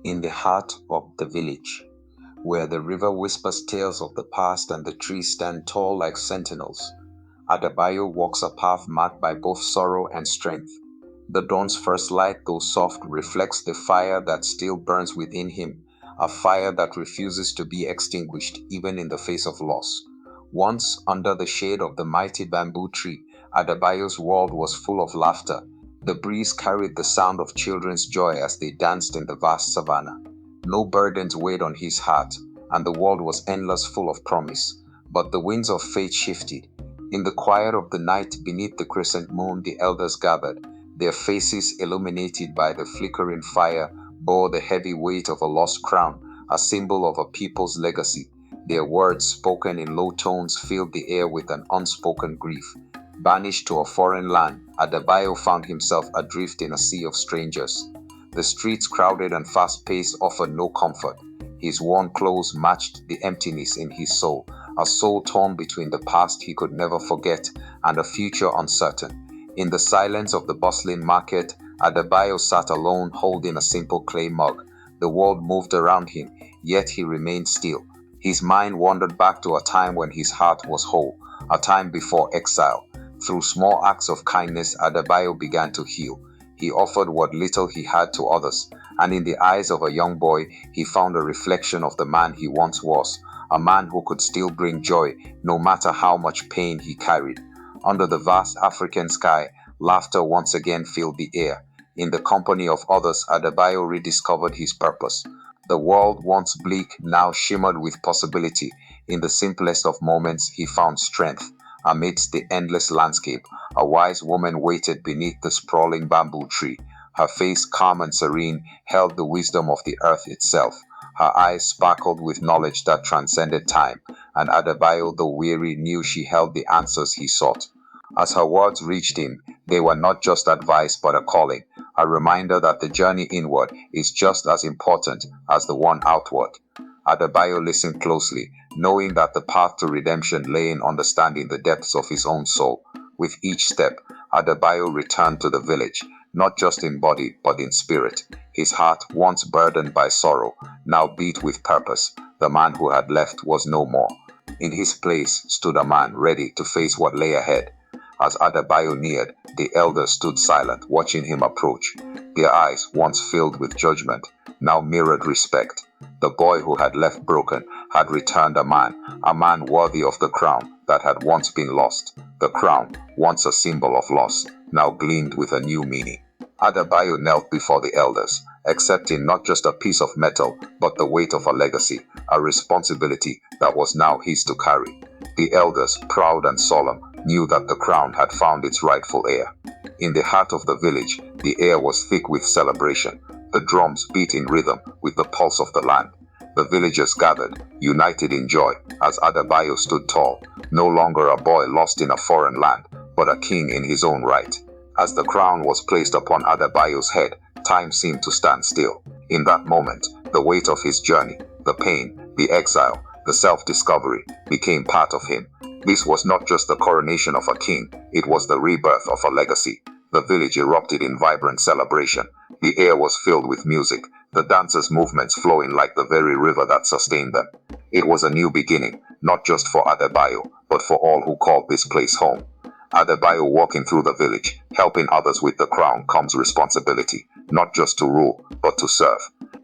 In the heart of the village, where the river whispers tales of the past and the trees stand tall like sentinels, Adebayo walks a path marked by both sorrow and strength. The dawn's first light, though soft, reflects the fire that still burns within him, a fire that refuses to be extinguished even in the face of loss. Once, under the shade of the mighty bamboo tree, Adebayo's world was full of laughter. The breeze carried the sound of children's joy as they danced in the vast savannah. No burdens weighed on his heart, and the world was endless, full of promise. But the winds of fate shifted. In the quiet of the night, beneath the crescent moon, the elders gathered. Their faces, illuminated by the flickering fire, bore the heavy weight of a lost crown, a symbol of a people's legacy. Their words, spoken in low tones, filled the air with an unspoken grief. Banished to a foreign land, Adebayo found himself adrift in a sea of strangers. The streets, crowded and fast-paced, offered no comfort. His worn clothes matched the emptiness in his soul, a soul torn between the past he could never forget and a future uncertain. In the silence of the bustling market, Adebayo sat alone, holding a simple clay mug. The world moved around him, yet he remained still. His mind wandered back to a time when his heart was whole, a time before exile. Through small acts of kindness, Adebayo began to heal. He offered what little he had to others, and in the eyes of a young boy, he found a reflection of the man he once was, a man who could still bring joy, no matter how much pain he carried. Under the vast African sky, laughter once again filled the air. In the company of others, Adebayo rediscovered his purpose. The world, once bleak, now shimmered with possibility. In the simplest of moments, he found strength. Amidst the endless landscape, a wise woman waited beneath the sprawling bamboo tree. Her face, calm and serene, held the wisdom of the earth itself. Her eyes sparkled with knowledge that transcended time, and Adebayo, though weary, knew she held the answers he sought. As her words reached him, they were not just advice but a calling, a reminder that the journey inward is just as important as the one outward. Adebayo listened closely, knowing that the path to redemption lay in understanding the depths of his own soul. With each step, Adebayo returned to the village, not just in body but in spirit. His heart, once burdened by sorrow, now beat with purpose. The man who had left was no more. In his place stood a man ready to face what lay ahead. As Adebayo neared, the elders stood silent, watching him approach. Their eyes, once filled with judgment, now mirrored respect. The boy who had left broken had returned a man worthy of the crown that had once been lost. The crown, once a symbol of loss, now gleamed with a new meaning. Adebayo knelt before the elders, accepting not just a piece of metal, but the weight of a legacy, a responsibility that was now his to carry. The elders, proud and solemn, knew that the crown had found its rightful heir. In the heart of the village, the air was thick with celebration. The drums beat in rhythm with the pulse of the land. The villagers gathered, united in joy, as Adebayo stood tall, no longer a boy lost in a foreign land, but a king in his own right. As the crown was placed upon Adebayo's head, time seemed to stand still. In that moment, the weight of his journey, the pain, the exile, the self-discovery, became part of him. This was not just the coronation of a king, it was the rebirth of a legacy. The village erupted in vibrant celebration. The air was filled with music, the dancers' movements flowing like the very river that sustained them. It was a new beginning, not just for Adebayo, but for all who called this place home. Adebayo walking through the village, helping others with the crown comes responsibility, not just to rule, but to serve.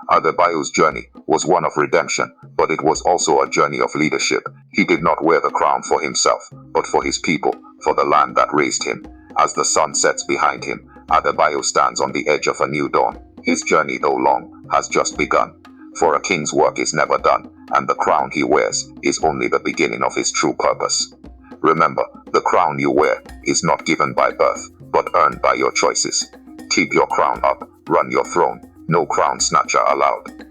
Adebayo's journey was one of redemption, but it was also a journey of leadership. He did not wear the crown for himself, but for his people, for the land that raised him. As the sun sets behind him, Adebayo stands on the edge of a new dawn. His journey, though long, has just begun. For a king's work is never done, and the crown he wears is only the beginning of his true purpose. Remember, the crown you wear is not given by birth, but earned by your choices. Keep your crown up, run your throne, no crown snatcher allowed.